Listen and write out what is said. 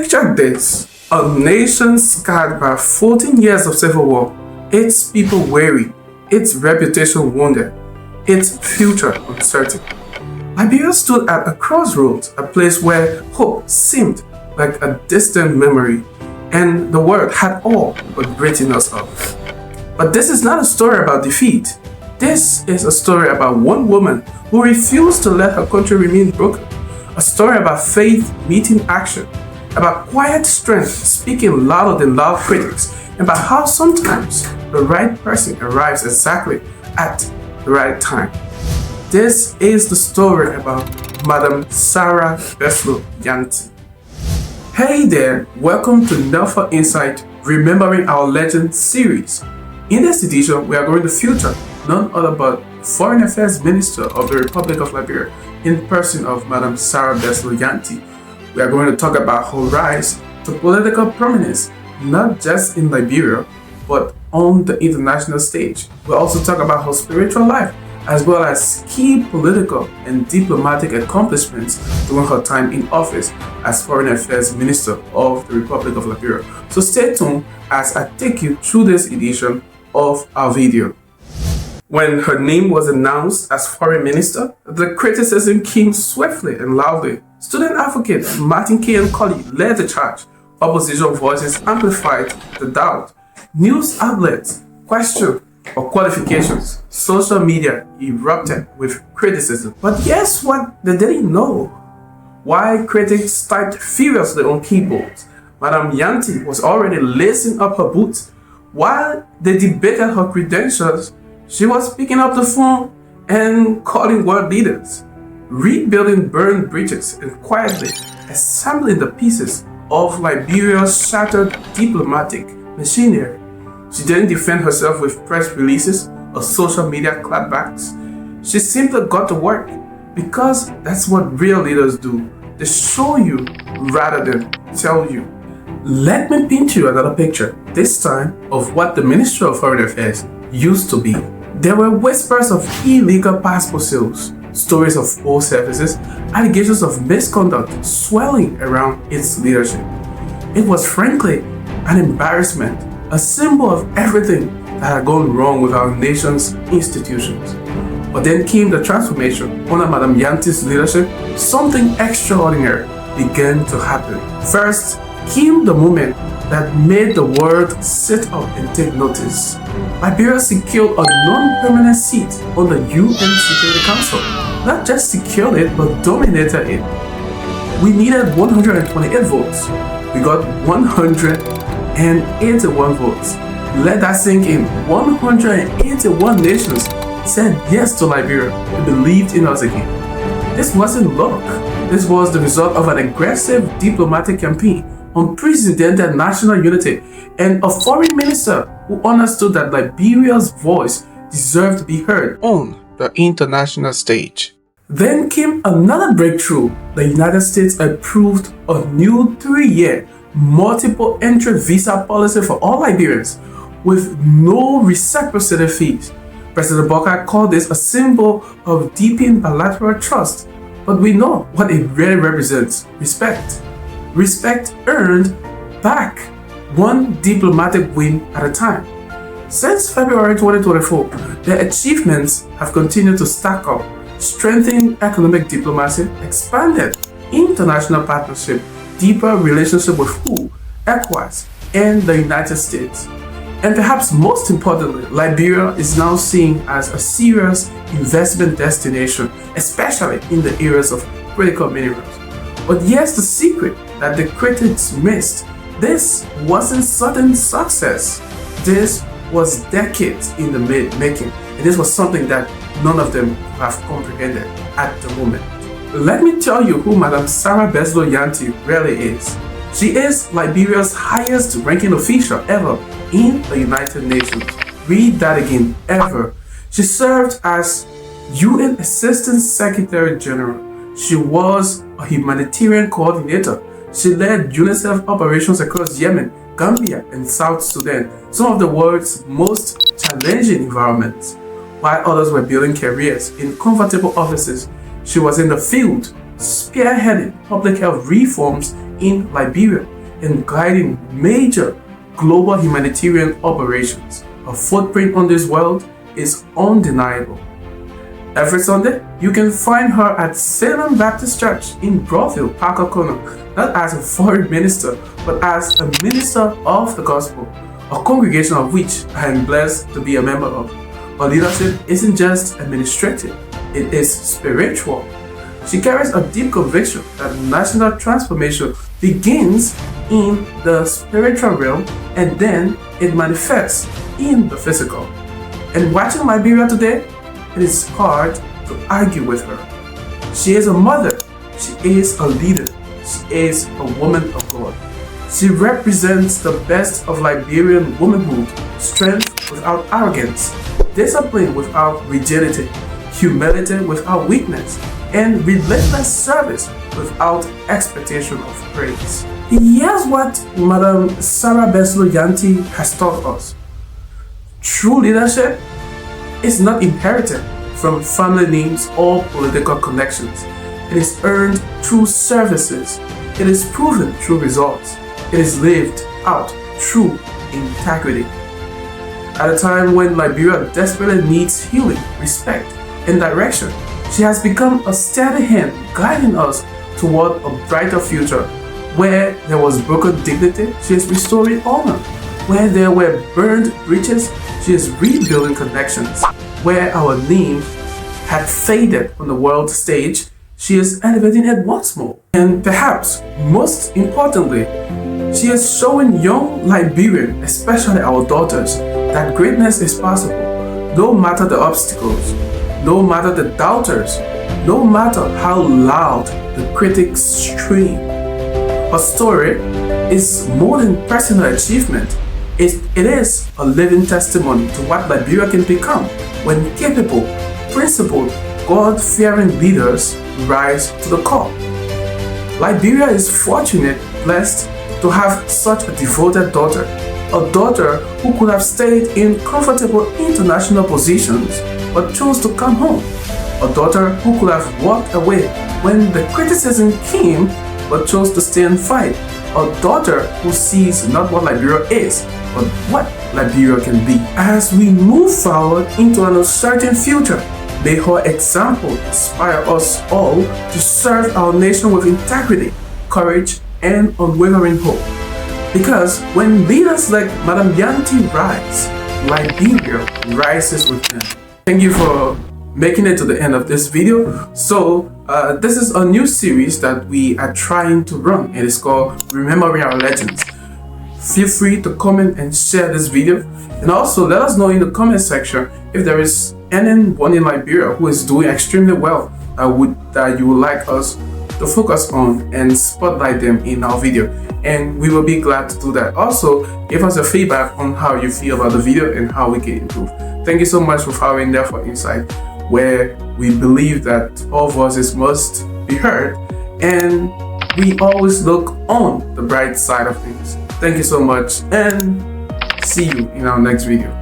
Picture this, a nation scarred by 14 years of civil war, its people weary, its reputation wounded, its future uncertain. Liberia stood at a crossroads, a place where hope seemed like a distant memory, and the world had all but written us off. But this is not a story about defeat. This is a story about one woman who refused to let her country remain broken. A story about faith meeting action, about quiet strength speaking louder than loud critics, and about how sometimes the right person arrives exactly at the right time. This is the story about Madam Sara Beysolow Nyanti. Hey there, welcome to NellPher Insight Remembering Our Legend series. In this edition, we are going to feature none other but Foreign Affairs Minister of the Republic of Liberia in person of Madam Sara Beysolow Nyanti. We are going to talk about her rise to political prominence, not just in Liberia, but on the international stage. We'll also talk about her spiritual life, as well as key political and diplomatic accomplishments during her time in office as Foreign Affairs Minister of the Republic of Liberia. So stay tuned as I take you through this edition of our video. When her name was announced as Foreign Minister, the criticism came swiftly and loudly. Student advocate Martin K. and Colley led the charge. Opposition voices amplified the doubt. News outlets questioned her qualifications. Social media erupted with criticism. But guess what they didn't know? While critics typed furiously on keyboards, Madam Nyanti was already lacing up her boots. While they debated her credentials, she was picking up the phone and calling world leaders, rebuilding burned bridges and quietly assembling the pieces of Liberia's shattered diplomatic machinery. She didn't defend herself with press releases or social media clapbacks. She simply got to work, because that's what real leaders do. They show you rather than tell you. Let me paint you another picture, this time of what the Ministry of Foreign Affairs used to be. There were whispers of illegal passport sales, stories of poor services, allegations of misconduct swirling around its leadership. It was frankly an embarrassment, a symbol of everything that had gone wrong with our nation's institutions. But then came the transformation. Under Madam Nyanti's leadership, something extraordinary began to happen. First came the moment that made the world sit up and take notice. Liberia secured a non-permanent seat on the UN Security Council. Not just secured it, but dominated it. We needed 128 votes. We got 181 votes. Let that sink in. 181 nations said yes to Liberia and believed in us again. This wasn't luck. This was the result of an aggressive diplomatic campaign, unprecedented national unity, and a foreign minister who understood that Liberia's voice deserved to be heard on the international stage. Then came another breakthrough. The United States approved a new 3-year multiple entry visa policy for all Liberians with no reciprocated fees. President Bokar called this a symbol of deepened bilateral trust, but we know what it really represents: respect. Respect earned back, one diplomatic win at a time. Since February 2024, their achievements have continued to stack up, strengthening economic diplomacy, expanded international partnership, deeper relationship with WHO, ECOWAS, and the United States. And perhaps most importantly, Liberia is now seen as a serious investment destination, especially in the areas of critical minerals. But here's the secret that the critics missed. This wasn't sudden success. This was decades in the making. And this was something that none of them have comprehended at the moment. Let me tell you who Madam Sara Beysolow Nyanti really is. She is Liberia's highest ranking official ever in the United Nations. Read that again, ever. She served as UN Assistant Secretary General. She was a humanitarian coordinator. She led UNICEF operations across Yemen, Gambia, and South Sudan, some of the world's most challenging environments. While others were building careers in comfortable offices, she was in the field, spearheading public health reforms in Liberia and guiding major global humanitarian operations. Her footprint on this world is undeniable. Every Sunday, you can find her at Salem Baptist Church in Broadville, Parker, not as a foreign minister, but as a minister of the gospel, a congregation of which I am blessed to be a member of. Her leadership isn't just administrative, it is spiritual. She carries a deep conviction that national transformation begins in the spiritual realm and then it manifests in the physical. And watching Liberia today, it is hard to argue with her. She is a mother, she is a leader, she is a woman of God. She represents the best of Liberian womanhood, strength without arrogance, discipline without rigidity, humility without weakness, and relentless service without expectation of praise. Here's what Madam Sara Beysolow Nyanti has taught us. True leadership is not inherited from family names or political connections. It is earned through services. It is proven through results. It is lived out through integrity. At a time when Liberia desperately needs healing, respect, and direction, she has become a steady hand guiding us toward a brighter future. Where there was broken dignity, she is restoring honor. Where there were burned bridges, she is rebuilding connections. Where our name had faded on the world stage, she is elevating it once more. And perhaps most importantly, she is showing young Liberians, especially our daughters, that greatness is possible, no matter the obstacles, no matter the doubters, no matter how loud the critics scream. Her story is more than personal achievement. It is a living testimony to what Liberia can become when capable, principled, God-fearing leaders rise to the call. Liberia is fortunate, blessed to have such a devoted daughter, a daughter who could have stayed in comfortable international positions but chose to come home, a daughter who could have walked away when the criticism came but chose to stay and fight, a daughter who sees not what Liberia is, but what Liberia can be. As we move forward into an uncertain future, may her example inspire us all to serve our nation with integrity, courage, and unwavering hope. Because when leaders like Madam Nyanti rise, Liberia rises with them. Thank you for making it to the end of this video. So this is a new series that we are trying to run. It is called Remembering Our Legends. Feel free to comment and share this video, and also let us know in the comment section if there is anyone in Liberia who is doing extremely well that you would like us to focus on and spotlight them in our video, and we will be glad to do that. Also, give us a feedback on how you feel about the video and how we can improve. Thank you so much for following NellPher Insight, where we believe that all voices must be heard and we always look on the bright side of things. Thank you so much, and see you in our next video.